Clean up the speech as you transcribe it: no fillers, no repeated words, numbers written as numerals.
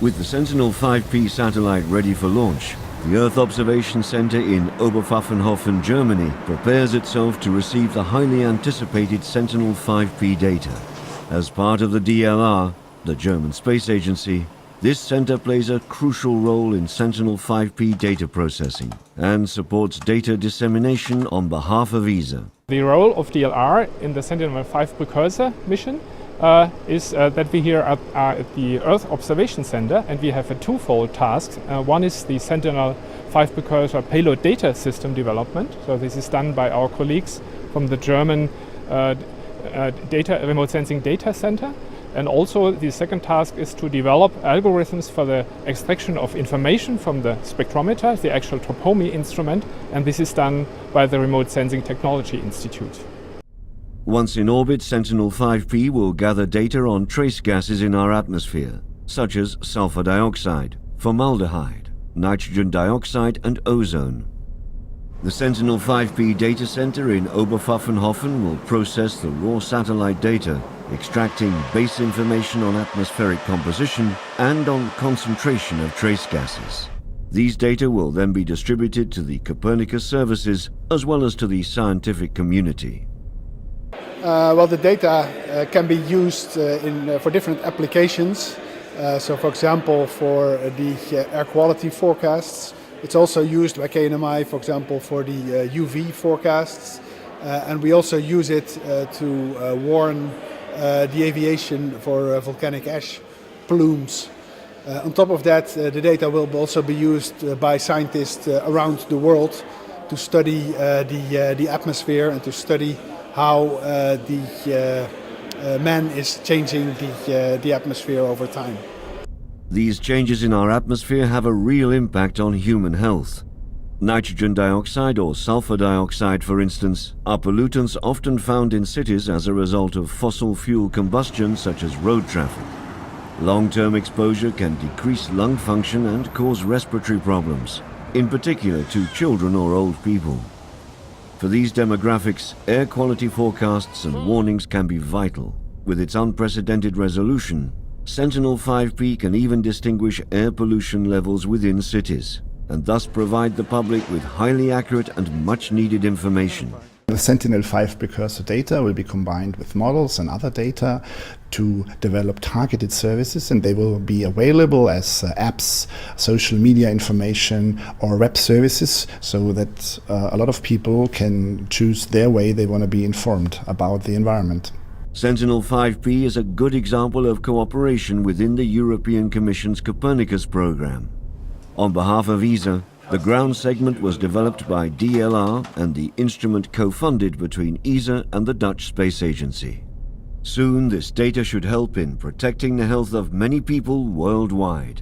With the Sentinel-5P satellite ready for launch, the Earth Observation Center in Oberpfaffenhofen, Germany, prepares itself to receive the highly anticipated Sentinel-5P data. As part of the DLR, the German Space Agency, this center plays a crucial role in Sentinel-5P data processing and supports data dissemination on behalf of ESA. The role of DLR in the Sentinel-5 precursor mission is that we here are at the Earth Observation Center, and we have a twofold task. One is the Sentinel-5 precursor payload data system development. So this is done by our colleagues from the German Remote Sensing Data Center. And also the second task is to develop algorithms for the extraction of information from the spectrometer, the actual tropomi instrument, and this is done by the Remote Sensing Technology Institute. Once in orbit, Sentinel-5P will gather data on trace gases in our atmosphere, such as sulfur dioxide, formaldehyde, nitrogen dioxide and ozone. The Sentinel-5P data center in Oberpfaffenhofen will process the raw satellite data, extracting base information on atmospheric composition and on concentration of trace gases. These data will then be distributed to the Copernicus services as well as to the scientific community. Well, the data can be used for different applications. So, for example, for the air quality forecasts. It's also used by KNMI, for example, for the UV forecasts. And we also use it to warn the aviation for volcanic ash plumes. On top of that, the data will also be used by scientists around the world to study the atmosphere and to study how man is changing the atmosphere over time. These changes in our atmosphere have a real impact on human health. Nitrogen dioxide or sulfur dioxide, for instance, are pollutants often found in cities as a result of fossil fuel combustion such as road traffic. Long-term exposure can decrease lung function and cause respiratory problems, in particular to children or old people. For these demographics, air quality forecasts and warnings can be vital. With its unprecedented resolution, Sentinel-5P can even distinguish air pollution levels within cities, and thus provide the public with highly accurate and much-needed information. The Sentinel-5 precursor data will be combined with models and other data to develop targeted services, and they will be available as apps, social media information or web services, so that a lot of people can choose their way they want to be informed about the environment. Sentinel-5P is a good example of cooperation within the European Commission's Copernicus program. On behalf of ESA, the ground segment was developed by DLR and the instrument co-funded between ESA and the Dutch Space Agency. Soon, this data should help in protecting the health of many people worldwide.